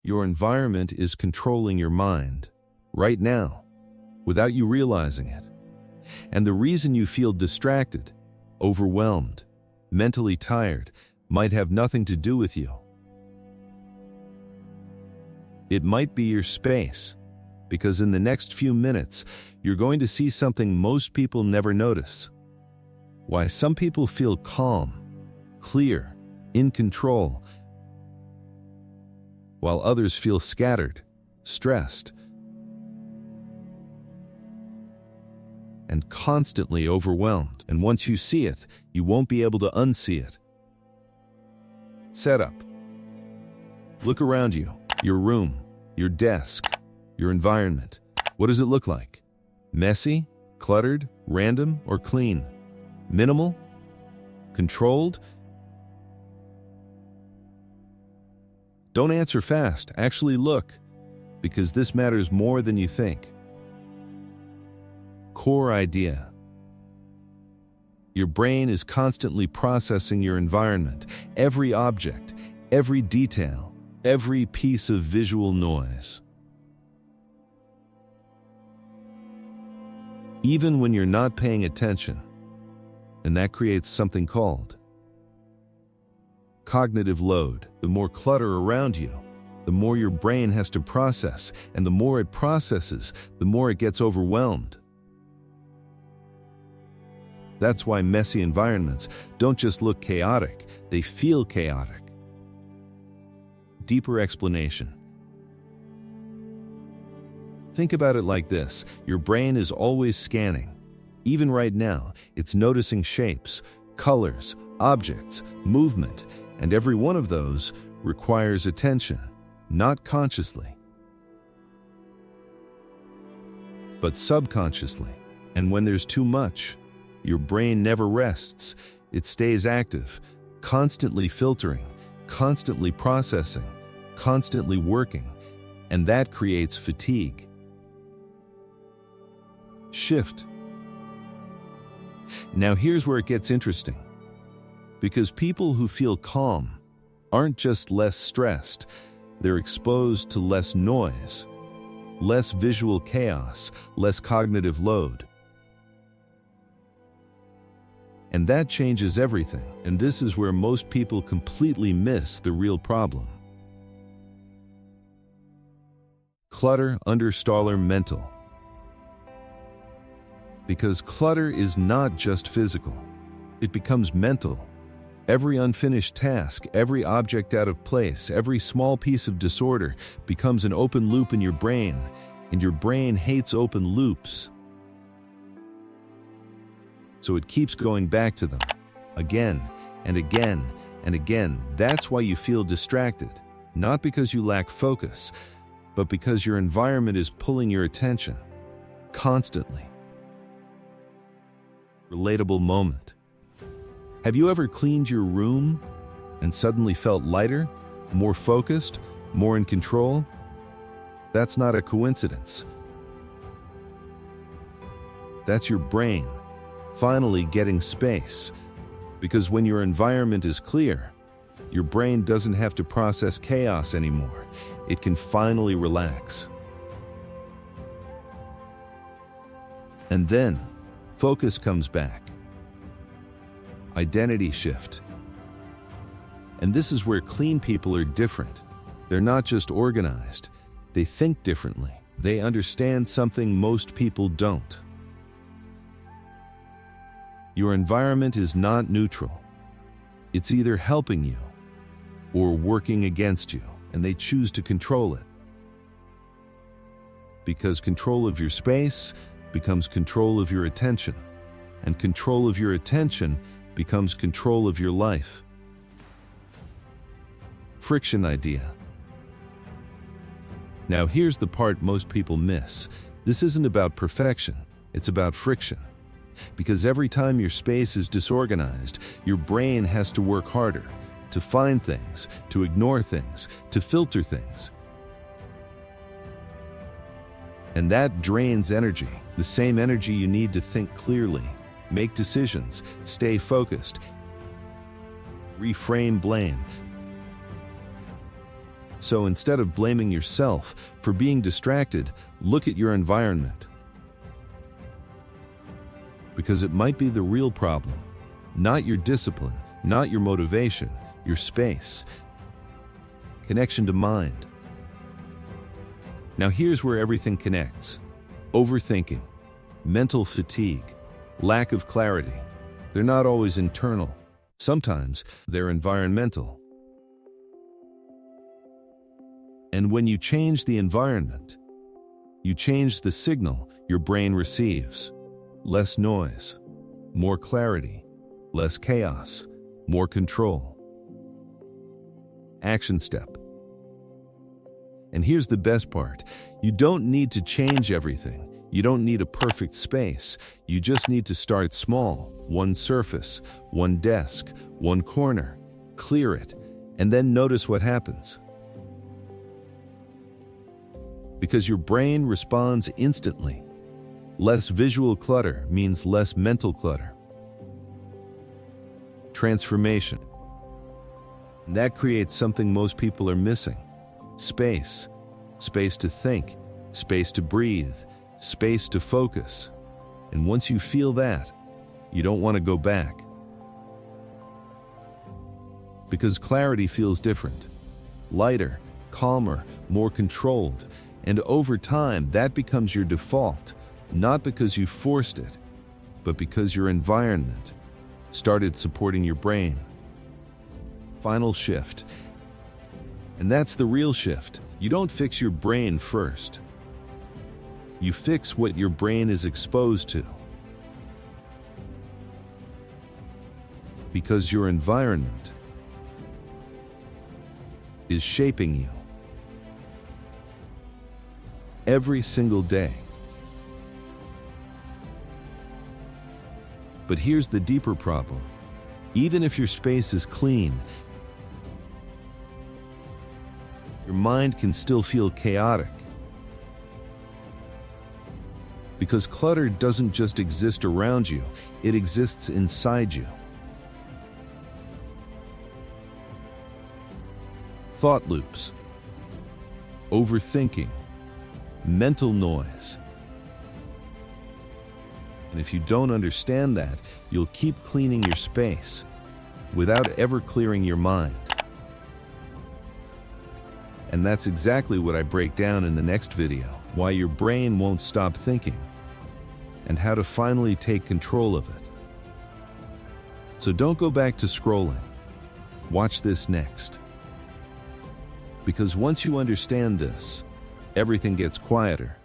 Your environment is controlling your mind, right now, without you realizing it. And the reason you feel distracted, overwhelmed, mentally tired, might have nothing to do with you. It might be your space, because in the next few minutes, you're going to see something most people never notice. Why some people feel calm, clear, in control, while others feel scattered, stressed, and constantly overwhelmed. And once you see it, you won't be able to unsee it. Setup. Look around you, your room, your desk, your environment. What does it look like? Messy, cluttered, random, or clean? Minimal? Controlled? Don't answer fast, actually look, because this matters more than you think. Core idea. Your brain is constantly processing your environment, every object, every detail, every piece of visual noise. Even when you're not paying attention, and that creates something called cognitive load. The more clutter around you, the more your brain has to process, and the more it processes, the more it gets overwhelmed. That's why messy environments don't just look chaotic, they feel chaotic. Deeper explanation. Think about it like this: your brain is always scanning. Even right now, it's noticing shapes, colors, objects, movement, and every one of those requires attention, not consciously, but subconsciously. And when there's too much, your brain never rests. It stays active, constantly filtering, constantly processing, constantly working, and that creates fatigue. Shift. Now here's where it gets interesting. Because people who feel calm aren't just less stressed, they're exposed to less noise, less visual chaos, less cognitive load. And that changes everything, and this is where most people completely miss the real problem. Clutter _ mental. Because clutter is not just physical, it becomes mental. Every unfinished task, every object out of place, every small piece of disorder becomes an open loop in your brain, and your brain hates open loops. So it keeps going back to them, again and again and again. That's why you feel distracted, not because you lack focus, but because your environment is pulling your attention, constantly. Relatable moment. Have you ever cleaned your room and suddenly felt lighter, more focused, more in control? That's not a coincidence. That's your brain finally getting space. Because when your environment is clear, your brain doesn't have to process chaos anymore. It can finally relax. And then, focus comes back. Identity shift. And this is where clean people are different. They're not just organized. They think differently. They understand something most people don't. Your environment is not neutral. It's either helping you or working against you, and they choose to control it. Because control of your space becomes control of your attention, and control of your attention becomes control of your life. Friction idea. Now here's the part most people miss. This isn't about perfection, it's about friction. Because every time your space is disorganized, your brain has to work harder, to find things, to ignore things, to filter things. And that drains energy, the same energy you need to think clearly, make decisions, stay focused, reframe blame. So instead of blaming yourself for being distracted, look at your environment. Because it might be the real problem, not your discipline, not your motivation, your space, connection to mind. Now here's where everything connects. Overthinking, mental fatigue, lack of clarity. They're not always internal. Sometimes they're environmental. And when you change the environment, you change the signal your brain receives. Less noise, more clarity, less chaos, more control. Action step. And here's the best part. You don't need to change everything. You don't need a perfect space. You just need to start small. One surface, one desk, one corner. Clear it, and then notice what happens. Because your brain responds instantly. Less visual clutter means less mental clutter. Transformation. And that creates something most people are missing. Space. Space to think, space to breathe, space to focus. And once you feel that, you don't want to go back. Because clarity feels different. Lighter, calmer, more controlled. And over time, that becomes your default. Not because you forced it, but because your environment started supporting your brain. Final shift. And that's the real shift. You don't fix your brain first. You fix what your brain is exposed to. Because your environment is shaping you every single day. But here's the deeper problem. Even if your space is clean, your mind can still feel chaotic. Because clutter doesn't just exist around you, it exists inside you. Thought loops, overthinking, mental noise. And if you don't understand that, you'll keep cleaning your space without ever clearing your mind. And that's exactly what I break down in the next video, why your brain won't stop thinking, and how to finally take control of it. So don't go back to scrolling. Watch this next. Because once you understand this, everything gets quieter.